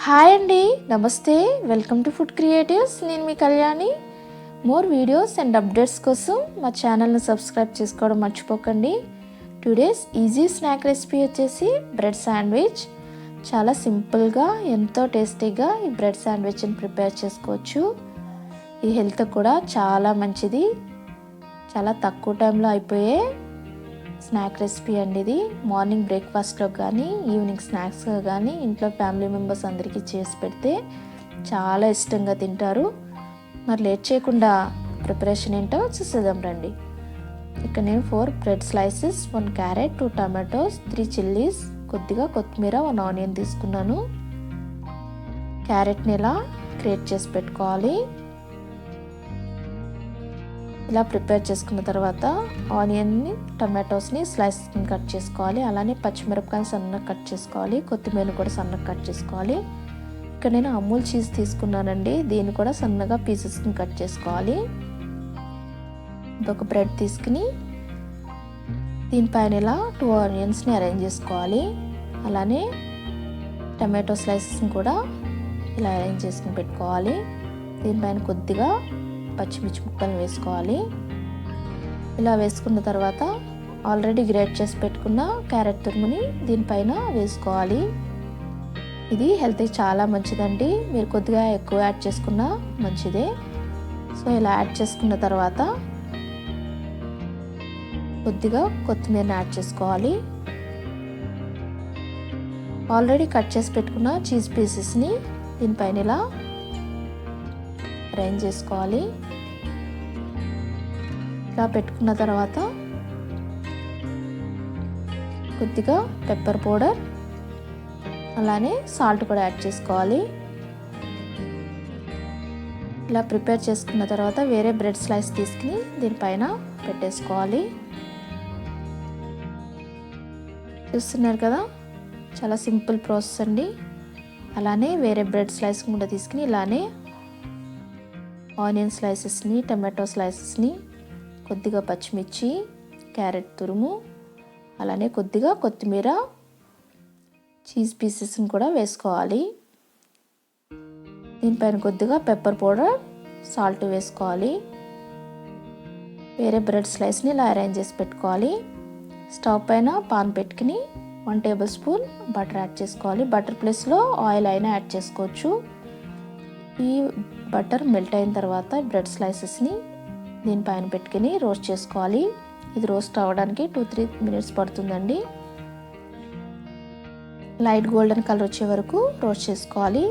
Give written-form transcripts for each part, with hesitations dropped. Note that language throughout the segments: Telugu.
హాయ్ అండి, నమస్తే. Welcome to Food Creatives. నేను మీ Kalyani. More videos and updates కోసం మా ఛానల్ని సబ్స్క్రైబ్ చేసుకోవడం మర్చిపోకండి. టుడేస్ ఈజీ స్నాక్ రెసిపీ వచ్చేసి బ్రెడ్ శాండ్విచ్. చాలా సింపుల్గా ఎంతో టేస్టీగా ఈ బ్రెడ్ శాండ్విచ్ని ప్రిపేర్ చేసుకోవచ్చు. ఈ హెల్త్ కూడా చాలా మంచిది. చాలా తక్కువ టైంలో అయిపోయే స్నాక్ రెసిపీ అండి ఇది. మార్నింగ్ బ్రేక్ఫాస్ట్లో కానీ ఈవినింగ్ స్నాక్స్గా కానీ ఇంట్లో ఫ్యామిలీ మెంబర్స్ అందరికీ చేసి పెడితే చాలా ఇష్టంగా తింటారు. మరి లేట్ చేయకుండా ప్రిపరేషన్ ఏంటో చూసేద్దాం రండి. ఇక్కడ నేను 4 bread slices, 1 carrot, 2 tomatoes, 3 chillies, కొద్దిగా కొత్తిమీర, 1 ఆనియన్ తీసుకున్నాను. క్యారెట్ని ఇలా గ్రేట్ చేసి పెట్టుకోవాలి. ఇలా ప్రిపేర్ చేసుకున్న తర్వాత ఆనియన్ని, టమాటోస్ని స్లైస్ కట్ చేసుకోవాలి. అలానే పచ్చిమిరపకాయలు సన్నగా కట్ చేసుకోవాలి. కొత్తిమీరని కూడా సన్నగా కట్ చేసుకోవాలి. ఇక్కడ నేను అమూల్ చీజ్ తీసుకున్నానండి. దీన్ని కూడా సన్నగా పీసెస్ని కట్ చేసుకోవాలి. ఒక బ్రెడ్ తీసుకుని దీనిపైన ఇలా 2 ఆనియన్స్ని అరేంజ్ చేసుకోవాలి. అలానే టమాటో స్లైసెస్ని కూడా ఇలా అరేంజ్ చేసుకుని పెట్టుకోవాలి. దీనిపైన కొద్దిగా పచ్చిమిర్చి ముక్కలు వేసుకోవాలి. ఇలా వేసుకున్న తర్వాత ఆల్రెడీ గ్రేట్ చేసి పెట్టుకున్న క్యారెట్ తురుముని దీనిపైన వేసుకోవాలి. ఇది హెల్త్కి చాలా మంచిదండి. మీరు కొద్దిగా ఎక్కువ యాడ్ చేసుకున్నా మంచిదే. సో ఇలా యాడ్ చేసుకున్న తర్వాత కొద్దిగా కొత్తిమీరని యాడ్ చేసుకోవాలి. ఆల్రెడీ కట్ చేసి పెట్టుకున్న చీజ్ పీసెస్ని దీనిపైన ఇలా అరేంజ్ చేసుకోవాలి. ఇలా పెట్టుకున్న తర్వాత కొద్దిగా పెప్పర్ పౌడర్, అలానే సాల్ట్ కూడా యాడ్ చేసుకోవాలి. ఇలా ప్రిపేర్ చేసుకున్న తర్వాత వేరే బ్రెడ్ స్లైస్ తీసుకుని దీనిపైన పెట్టేసుకోవాలి. చూస్తున్నారు కదా, చాలా సింపుల్ ప్రాసెస్ అండి. అలానే వేరే బ్రెడ్ స్లైస్ కూడా తీసుకుని ఇలానే ఆనియన్ స్లైసెస్ని, టమాటో స్లైసెస్ని, కొద్దిగా పచ్చిమిర్చి, క్యారెట్ తురుము, అలానే కొద్దిగా కొత్తిమీర, చీజ్ పీసెస్ని కూడా వేసుకోవాలి. దీనిపైన కొద్దిగా పెప్పర్ పౌడర్, సాల్ట్ వేసుకోవాలి. వేరే బ్రెడ్ స్లైస్ని ఇలా అరేంజ్ చేసి పెట్టుకోవాలి. స్టవ్ పైన పాన్ పెట్టుకుని 1 టేబుల్ స్పూన్ బటర్ యాడ్ చేసుకోవాలి. బటర్ ప్లేస్లో ఆయిల్ అయినా యాడ్ చేసుకోవచ్చు. ఈ బటర్ మెల్ట్ అయిన తర్వాత బ్రెడ్ స్లైసెస్ని దీనిపైన పెట్టుకుని రోస్ట్ చేసుకోవాలి. ఇది రోస్ట్ అవ్వడానికి 2-3 మినిట్స్ పడుతుందండి. లైట్ గోల్డెన్ కలర్ వచ్చే వరకు రోస్ట్ చేసుకోవాలి.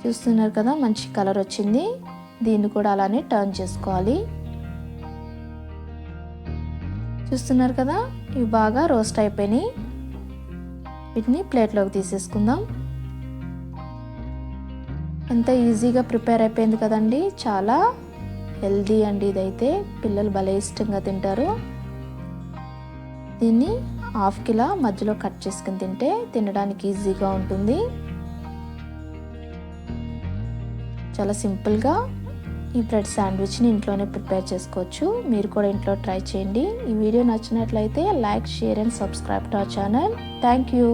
చూస్తున్నారు కదా, మంచి కలర్ వచ్చింది. దీన్ని కూడా అలానే టర్న్ చేసుకోవాలి. చూస్తున్నారు కదా, ఇవి బాగా రోస్ట్ అయిపోయినాయి. వీటిని ప్లేట్లోకి తీసేసుకుందాం. ఎంత ఈజీగా ప్రిపేర్ అయిపోయింది కదండి. చాలా హెల్దీ అండి ఇదైతే. పిల్లలు భలే ఇష్టంగా తింటారు. దీన్ని హాఫ్ కిలో మధ్యలో కట్ చేసుకుని తింటే తినడానికి ఈజీగా ఉంటుంది. చాలా సింపుల్గా ఈ బ్రెడ్ శాండ్విచ్ని ఇంట్లోనే ప్రిపేర్ చేసుకోవచ్చు. మీరు కూడా ఇంట్లో ట్రై చేయండి. ఈ వీడియో నచ్చినట్లయితే like, share and subscribe to our channel. Thank you.